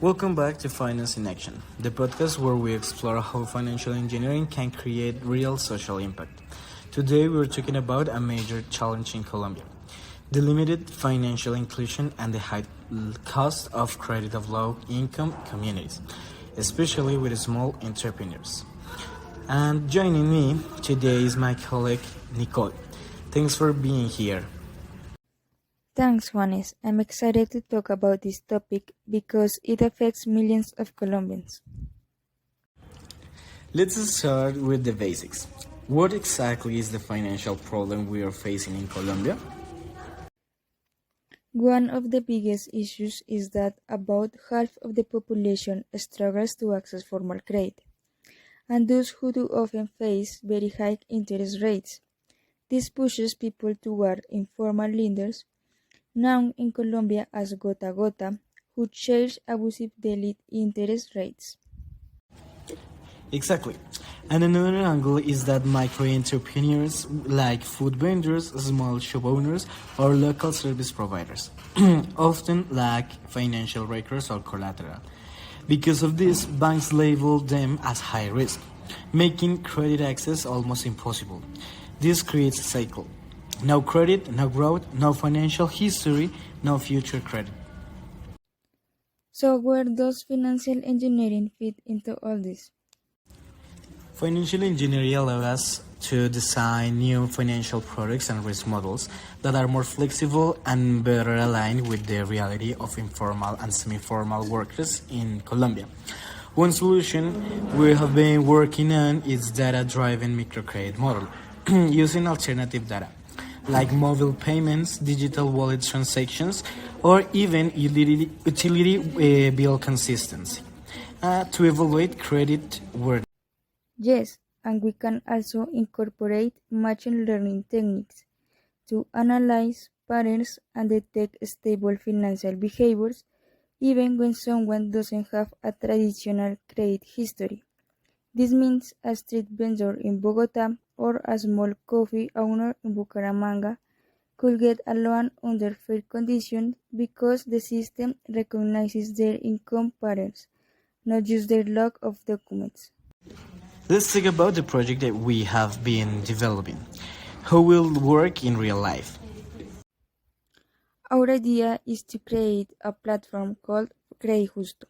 Welcome back to Finance in Action, the podcast where we explore how financial engineering can create real social impact. Today we're talking about a major challenge in Colombia, the limited financial inclusion and the high cost of credit of low-income communities, especially with small entrepreneurs. And joining me today is my colleague Nicole. Thanks for being here. Thanks, Juanes. I'm excited to talk about this topic because it affects millions of Colombians. Let's start with the basics. What exactly is the financial problem we are facing in Colombia? One of the biggest issues is that about half of the population struggles to access formal credit, and those who do often face very high interest rates. This pushes people toward informal lenders, known in Colombia as gota gota, who charge abusive daily interest rates. Exactly. And another angle is that micro entrepreneurs like food vendors, small shop owners, or local service providers often lack financial records or collateral. Because of this, banks label them as high risk, making credit access almost impossible. This creates a cycle. No credit, no growth, no financial history, no future credit. So where does financial engineering fit into all this? Financial engineering allows us to design new financial products and risk models that are more flexible and better aligned with the reality of informal and semi-formal workers in Colombia. One solution we have been working on is data-driven microcredit model using alternative data like mobile payments, digital wallet transactions, or even utility bill consistency to evaluate credit worthiness. Yes, and we can also incorporate machine learning techniques to analyze patterns and detect stable financial behaviors even when someone doesn't have a traditional credit history. This means a street vendor in Bogota or a small coffee owner in Bucaramanga could get a loan under fair conditions because the system recognizes their income patterns, not just their lack of documents. Let's talk about the project that we have been developing. How will it work in real life? Our idea is to create a platform called Credit Justo.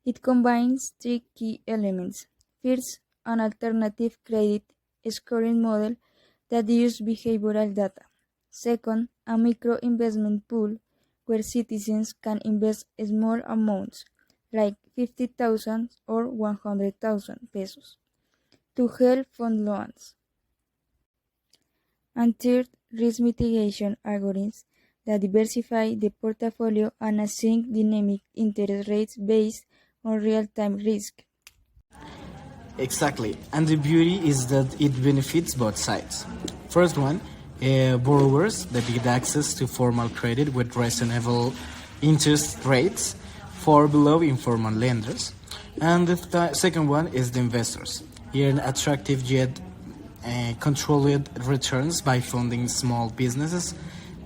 It combines three key elements. First, an alternative credit scoring model that uses behavioral data. Second, a micro investment pool where citizens can invest small amounts, like 50,000 or 100,000 pesos, to help fund loans. And third, risk mitigation algorithms that diversify the portfolio and assign dynamic interest rates based on real-time risk. Exactly, and the beauty is that it benefits both sides. First one, borrowers that get access to formal credit with reasonable interest rates, far below informal lenders. And the second one is the investors, earn attractive yet controlled returns by funding small businesses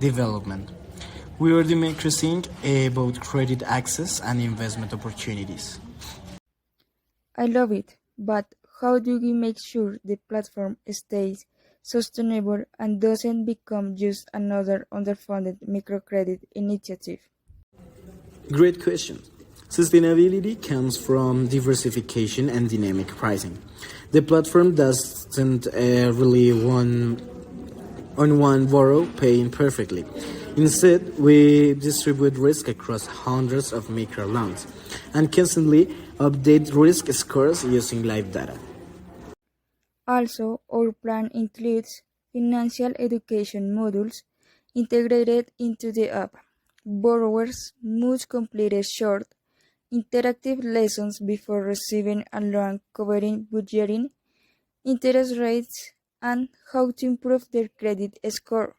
development. We are democratizing both credit access and investment opportunities. I love it, but how do we make sure the platform stays sustainable and doesn't become just another underfunded microcredit initiative? Great question. Sustainability comes from diversification and dynamic pricing. The platform doesn't really on one borrow paying perfectly. Instead, we distribute risk across hundreds of micro loans and constantly update risk scores using live data. Also, our plan includes financial education modules integrated into the app. Borrowers must complete a short, interactive lessons before receiving a loan covering budgeting, interest rates, and how to improve their credit score.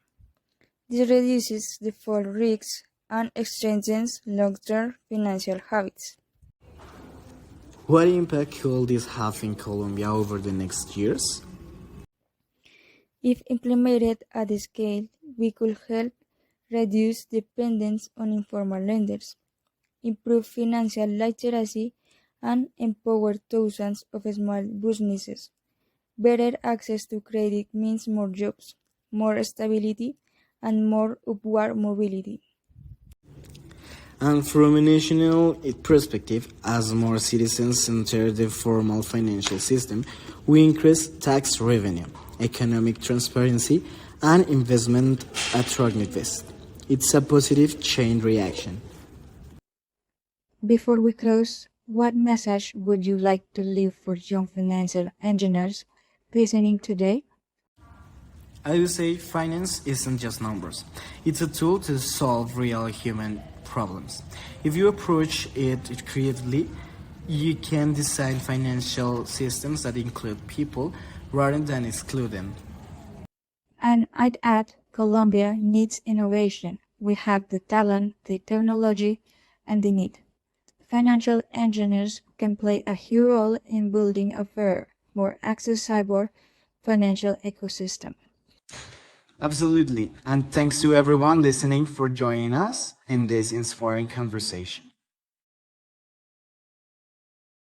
This reduces default risks and strengthens long-term financial habits. What impact will this have in Colombia over the next years? If implemented at scale, we could help reduce dependence on informal lenders, improve financial literacy, and empower thousands of small businesses. Better access to credit means more jobs, more stability, and more upward mobility. And from a national perspective, as more citizens enter the formal financial system, we increase tax revenue, economic transparency, and investment attractiveness. It's a positive chain reaction. Before we close, what message would you like to leave for young financial engineers listening today? I would say finance isn't just numbers. It's a tool to solve real human problems. If you approach it creatively, you can design financial systems that include people rather than exclude them. And I'd add, Colombia needs innovation. We have the talent, the technology, and the need. Financial engineers can play a huge role in building a fair, more accessible financial ecosystem. Absolutely. And thanks to everyone listening for joining us in this inspiring conversation.